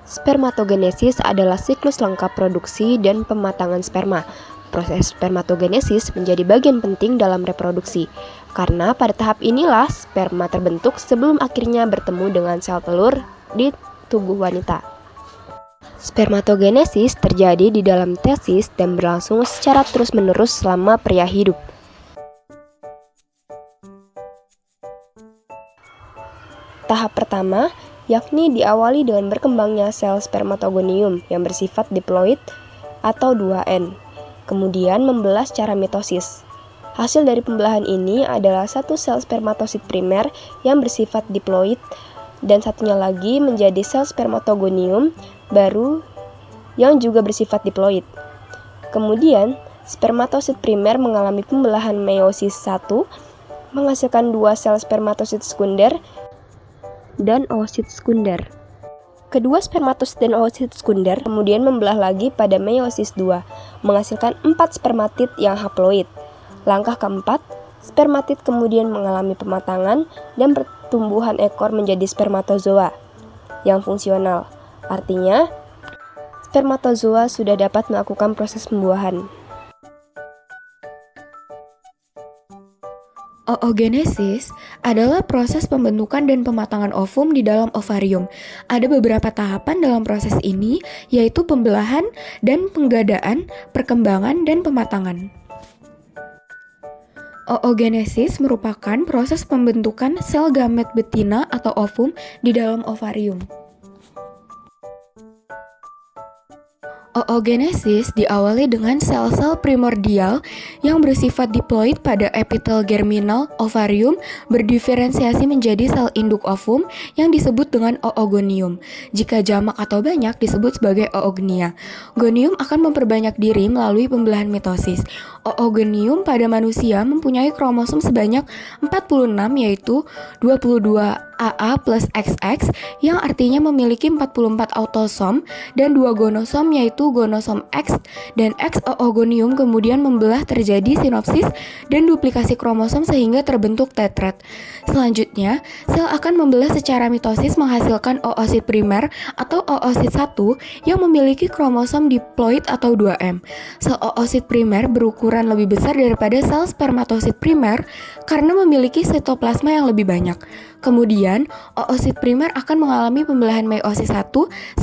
Spermatogenesis adalah siklus lengkap produksi dan pematangan sperma. Proses spermatogenesis menjadi bagian penting dalam reproduksi, karena pada tahap inilah sperma terbentuk sebelum akhirnya bertemu dengan sel telur di tubuh wanita. Spermatogenesis terjadi di dalam testis dan berlangsung secara terus-menerus selama pria hidup. Tahap pertama, yakni diawali dengan berkembangnya sel spermatogonium yang bersifat diploid atau 2N, kemudian membelah secara mitosis. Hasil dari pembelahan ini adalah satu sel spermatosit primer yang bersifat diploid dan satunya lagi menjadi sel spermatogonium baru yang juga bersifat diploid. Kemudian, spermatosit primer mengalami pembelahan meiosis 1, menghasilkan dua sel spermatosit sekunder dan oosit sekunder. Kedua spermatosit dan oosit sekunder kemudian membelah lagi pada meiosis 2, menghasilkan 4 spermatid yang haploid. Langkah keempat, spermatid kemudian mengalami pematangan dan pertumbuhan ekor menjadi spermatozoa yang fungsional. Artinya, spermatozoa sudah dapat melakukan proses pembuahan. Oogenesis adalah proses pembentukan dan pematangan ovum di dalam ovarium. Ada beberapa tahapan dalam proses ini, yaitu pembelahan dan penggadaan, perkembangan, dan pematangan. Oogenesis merupakan proses pembentukan sel gamet betina atau ovum di dalam ovarium. Oogenesis diawali dengan sel-sel primordial yang bersifat diploid pada epitel germinal ovarium berdiferensiasi menjadi sel induk ovum yang disebut dengan oogonium. Jika jamak atau banyak disebut sebagai oognia. Gonium akan memperbanyak diri melalui pembelahan mitosis. Oogonium pada manusia mempunyai kromosom sebanyak 46, yaitu 22 AA plus XX yang artinya memiliki 44 autosom dan 2 gonosom yaitu gonosom X dan X. Oogonium kemudian membelah, terjadi sinopsis dan duplikasi kromosom sehingga terbentuk tetrat. Selanjutnya, sel akan membelah secara mitosis menghasilkan oosit primer atau oosit 1 yang memiliki kromosom diploid atau 2M. Sel oosit primer berukuran lebih besar daripada sel spermatosit primer karena memiliki sitoplasma yang lebih banyak. Kemudian, oosit primer akan mengalami pembelahan meiosis 1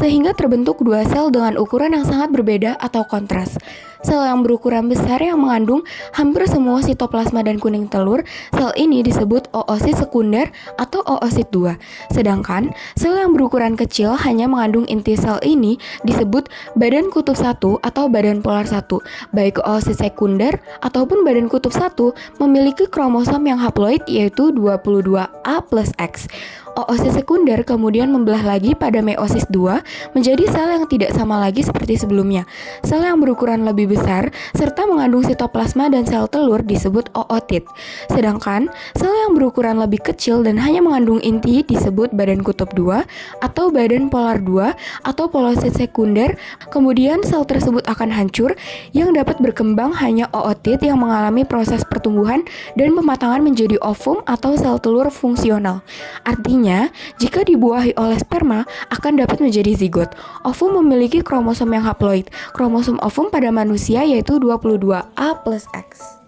sehingga terbentuk dua sel dengan ukuran yang sangat berbeda atau kontras. Sel yang berukuran besar yang mengandung hampir semua sitoplasma dan kuning telur, sel ini disebut oosit sekunder atau oosit 2. Sedangkan, sel yang berukuran kecil hanya mengandung inti sel ini disebut badan kutub 1 atau badan polar 1. Baik oosit sekunder ataupun badan kutub 1 memiliki kromosom yang haploid yaitu 22A plus X. Oosit sekunder kemudian membelah lagi pada meiosis 2 menjadi sel yang tidak sama lagi seperti sebelumnya. Sel yang berukuran lebih besar serta mengandung sitoplasma dan sel telur disebut ootit. Sedangkan sel yang berukuran lebih kecil dan hanya mengandung inti disebut badan kutub 2 atau badan polar 2 atau polosit sekunder. Kemudian sel tersebut akan hancur yang dapat berkembang hanya ootit yang mengalami proses pertumbuhan dan pematangan menjadi ovum atau sel telur fungsional. Artinya, jika dibuahi oleh sperma akan dapat menjadi zigot. Ovum memiliki kromosom yang haploid. Kromosom ovum pada manusia yaitu 22A plus X.